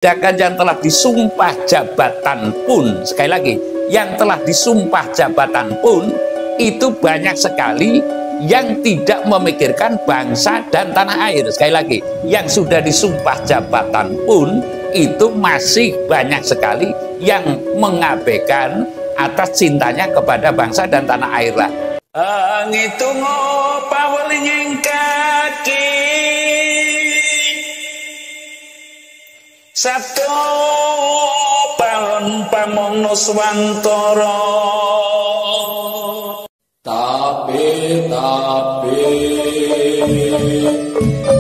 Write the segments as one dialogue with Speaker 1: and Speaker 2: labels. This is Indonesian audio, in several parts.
Speaker 1: Sedangkan yang telah disumpah jabatan pun, sekali lagi, yang telah disumpah jabatan pun, itu banyak sekali yang tidak memikirkan bangsa dan tanah air. Sekali lagi, yang sudah disumpah jabatan pun, itu masih banyak sekali yang mengabaikan atas cintanya kepada bangsa dan tanah air lah. Ngitung paweling kaki satu palon pamono swantara tapi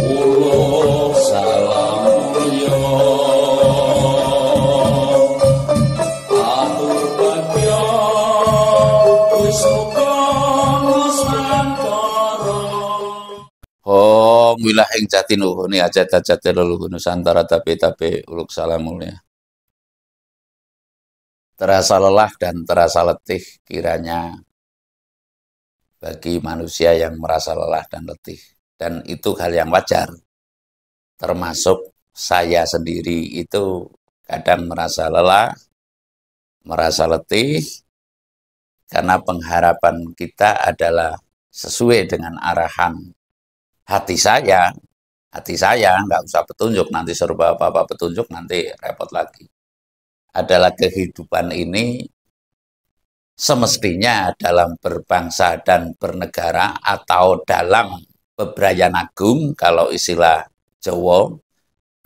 Speaker 1: ulo salam yo atur bagyo wilah ing jati nuhuni ajat-ajat leluhur Nusantara tapi uluk salamulnya. Terasa lelah dan terasa letih kiranya bagi manusia yang merasa lelah dan letih. Dan itu hal yang wajar. Termasuk saya sendiri itu kadang merasa lelah, merasa letih, karena pengharapan kita adalah sesuai dengan arahan hati saya nggak usah petunjuk, nanti serba apa-apa petunjuk nanti repot lagi. Adalah kehidupan ini semestinya dalam berbangsa dan bernegara atau dalam bebrayan agung, kalau istilah Jawa,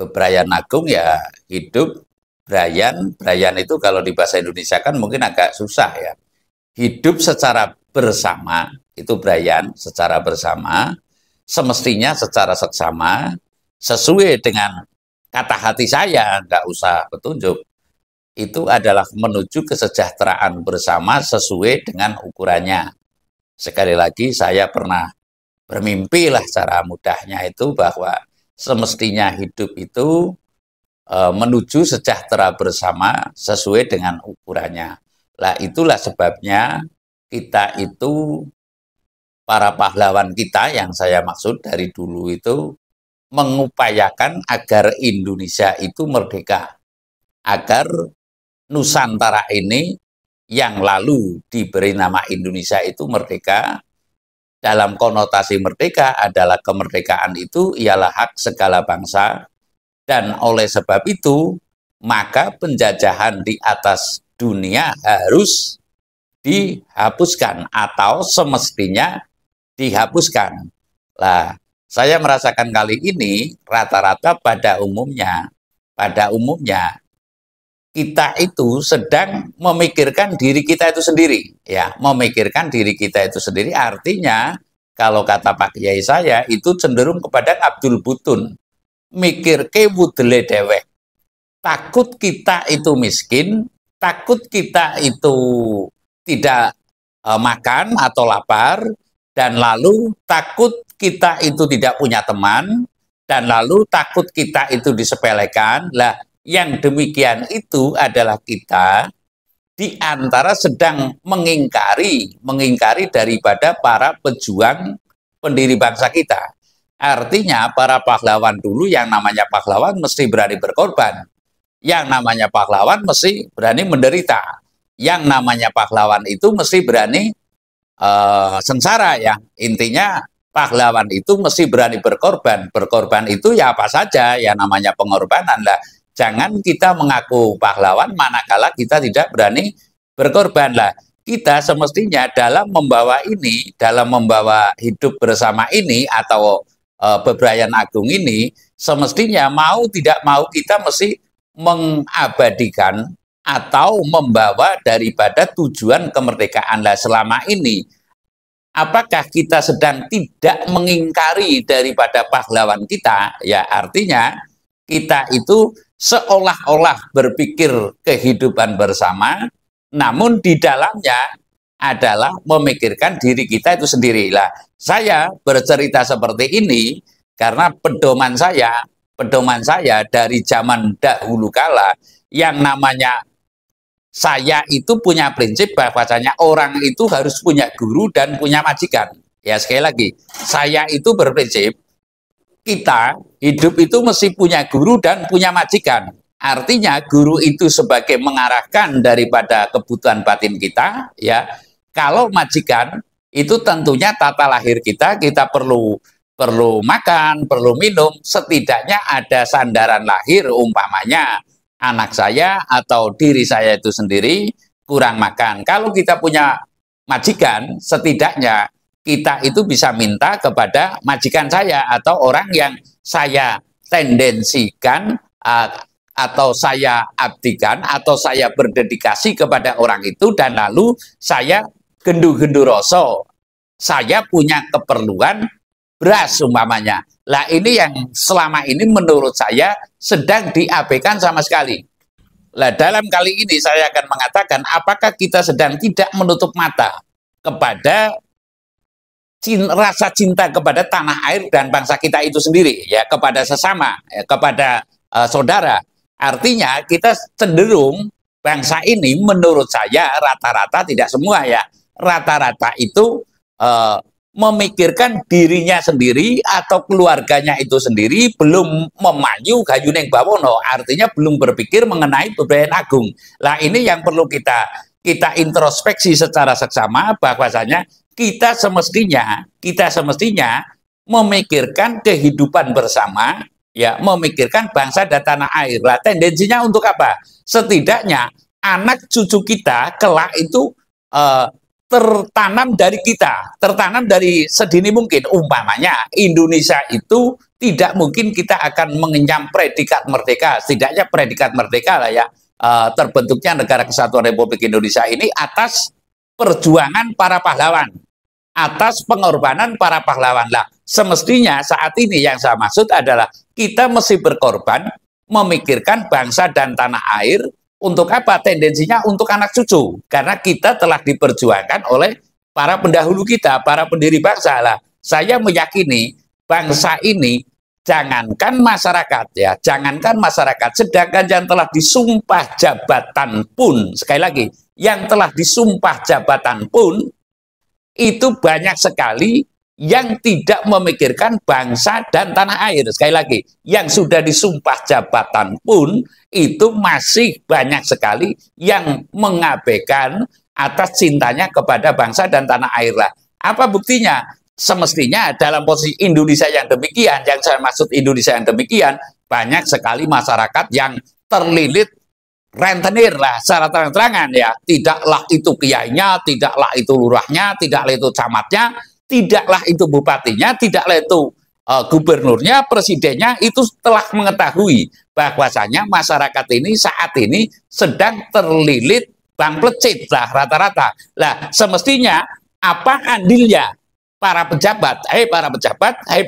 Speaker 1: bebrayan agung ya hidup, brayan itu kalau di bahasa Indonesia kan mungkin agak susah ya. Hidup secara bersama, itu brayan, secara bersama, semestinya secara seksama, sesuai dengan kata hati saya, nggak usah petunjuk, itu adalah menuju kesejahteraan bersama sesuai dengan ukurannya. Sekali lagi, saya pernah bermimpi lah cara mudahnya itu bahwa semestinya hidup itu menuju sejahtera bersama sesuai dengan ukurannya. Lah itulah sebabnya kita itu, para pahlawan kita yang saya maksud dari dulu itu mengupayakan agar Indonesia itu merdeka, agar Nusantara ini yang lalu diberi nama Indonesia itu merdeka. Dalam konotasi merdeka adalah kemerdekaan itu ialah hak segala bangsa, dan oleh sebab itu maka penjajahan di atas dunia harus dihapuskan atau semestinya dihapuskan. Lah, saya merasakan kali ini rata-rata pada umumnya kita itu sedang memikirkan diri kita itu sendiri, ya, memikirkan diri kita itu sendiri. Artinya kalau kata Pak Kiai saya itu cenderung kepada Abdul Butun, mikir ke wudele dewek. Takut kita itu miskin, takut kita itu tidak makan atau lapar, dan lalu takut kita itu tidak punya teman, dan lalu takut kita itu disepelekan. Lah, yang demikian itu adalah kita di antara sedang mengingkari daripada para pejuang pendiri bangsa kita. Artinya para pahlawan dulu, yang namanya pahlawan mesti berani berkorban. Yang namanya pahlawan mesti berani menderita. Yang namanya pahlawan itu mesti berani sengsara ya. Intinya pahlawan itu mesti berani berkorban. Berkorban itu ya apa saja, ya namanya pengorbanan lah. Jangan kita mengaku pahlawan manakala kita tidak berani berkorban lah. Kita semestinya dalam membawa ini, dalam membawa hidup bersama ini atau bebrayan agung ini, semestinya mau tidak mau kita mesti mengabadikan atau membawa daripada tujuan kemerdekaan. Lah, selama ini apakah kita sedang tidak mengingkari daripada pahlawan kita? Ya, artinya kita itu seolah-olah berpikir kehidupan bersama, namun di dalamnya adalah memikirkan diri kita itu sendiri. Lah, saya bercerita seperti ini karena pedoman saya dari zaman dahulu kala, yang namanya saya itu punya prinsip bahwasanya orang itu harus punya guru dan punya majikan. Ya, sekali lagi, saya itu berprinsip kita hidup itu mesti punya guru dan punya majikan. Artinya guru itu sebagai mengarahkan daripada kebutuhan batin kita, ya. Kalau majikan itu tentunya tata lahir kita perlu makan, perlu minum, setidaknya ada sandaran lahir, umpamanya anak saya atau diri saya itu sendiri kurang makan. Kalau kita punya majikan, setidaknya kita itu bisa minta kepada majikan saya atau orang yang saya tendensikan atau saya abdikan atau saya berdedikasi kepada orang itu, dan lalu saya gendu-gendu rasa saya punya keperluan beras umpamanya. Lah ini yang selama ini menurut saya sedang diabaikan sama sekali. Lah dalam kali ini saya akan mengatakan apakah kita sedang tidak menutup mata kepada rasa cinta kepada tanah air dan bangsa kita itu sendiri, ya, kepada sesama, ya, kepada saudara. Artinya kita cenderung bangsa ini menurut saya rata-rata, tidak semua ya, rata-rata itu memikirkan dirinya sendiri atau keluarganya itu sendiri, belum memayu gayuneng bawono, artinya belum berpikir mengenai bebrayan agung. Lah ini yang perlu kita introspeksi secara seksama, bahwasanya kita semestinya memikirkan kehidupan bersama, ya, memikirkan bangsa dan tanah air. Lah tendensinya untuk apa? Setidaknya anak cucu kita kelak itu tertanam dari kita, tertanam dari sedini mungkin. Umpamanya Indonesia itu tidak mungkin kita akan mengenyam predikat merdeka, setidaknya predikat merdeka lah ya, terbentuknya Negara Kesatuan Republik Indonesia ini atas perjuangan para pahlawan, atas pengorbanan para pahlawan. Lah semestinya saat ini yang saya maksud adalah kita mesti berkorban, memikirkan bangsa dan tanah air. Untuk apa? Tendensinya untuk anak cucu. Karena kita telah diperjuangkan oleh para pendahulu kita, para pendiri bangsa. Lah, saya meyakini bangsa ini, jangankan masyarakat, ya, jangankan masyarakat, sedangkan yang telah disumpah jabatan pun, sekali lagi, yang telah disumpah jabatan pun, itu banyak sekali yang tidak memikirkan bangsa dan tanah air. Sekali lagi, yang sudah disumpah jabatan pun itu masih banyak sekali yang mengabaikan atas cintanya kepada bangsa dan tanah air. Lah, apa buktinya? Semestinya dalam posisi Indonesia yang demikian, yang saya maksud Indonesia yang demikian, banyak sekali masyarakat yang terlilit rentenir lah secara terang-terangan, ya. Tidaklah itu kiainya, tidaklah itu lurahnya, tidaklah itu camatnya, tidaklah itu bupatinya, tidaklah itu gubernurnya, presidennya, itu telah mengetahui bahwasanya masyarakat ini saat ini sedang terlilit bang plecit lah rata-rata. Lah semestinya apa andilnya para pejabat,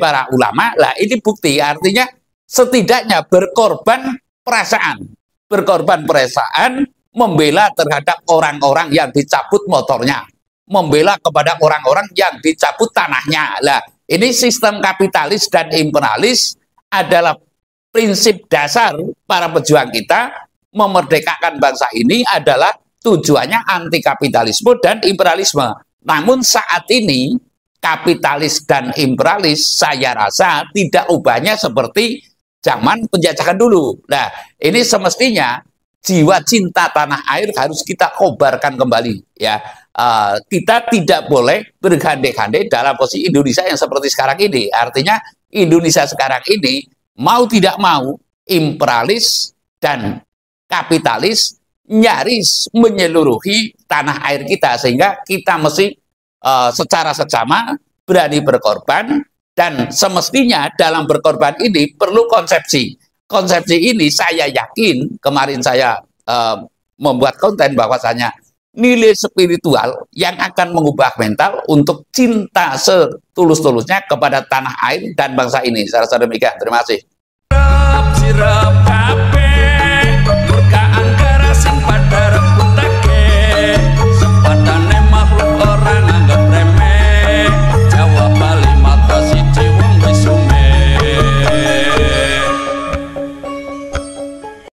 Speaker 1: para ulama? Lah ini bukti, artinya setidaknya berkorban perasaan membela terhadap orang-orang yang dicabut motornya, membela kepada orang-orang yang dicabut tanahnya. Lah, ini sistem kapitalis dan imperialis adalah prinsip dasar para pejuang kita. Memerdekakan bangsa ini adalah tujuannya anti kapitalisme dan imperialisme. Namun saat ini kapitalis dan imperialis saya rasa tidak ubahnya seperti zaman penjajahan dulu. Nah, ini semestinya jiwa cinta tanah air harus kita kobarkan kembali, ya. Kita tidak boleh bergandeng-gandeng dalam posisi Indonesia yang seperti sekarang ini. Artinya Indonesia sekarang ini mau tidak mau imperialis dan kapitalis nyaris menyeluruhi tanah air kita, sehingga kita mesti secara seksama berani berkorban, dan semestinya dalam berkorban ini perlu konsepsi. Konsepsi ini saya yakin, kemarin saya membuat konten bahwasanya nilai spiritual yang akan mengubah mental untuk cinta setulus-tulusnya kepada tanah air dan bangsa ini. Saya rasa demikian. Terima kasih.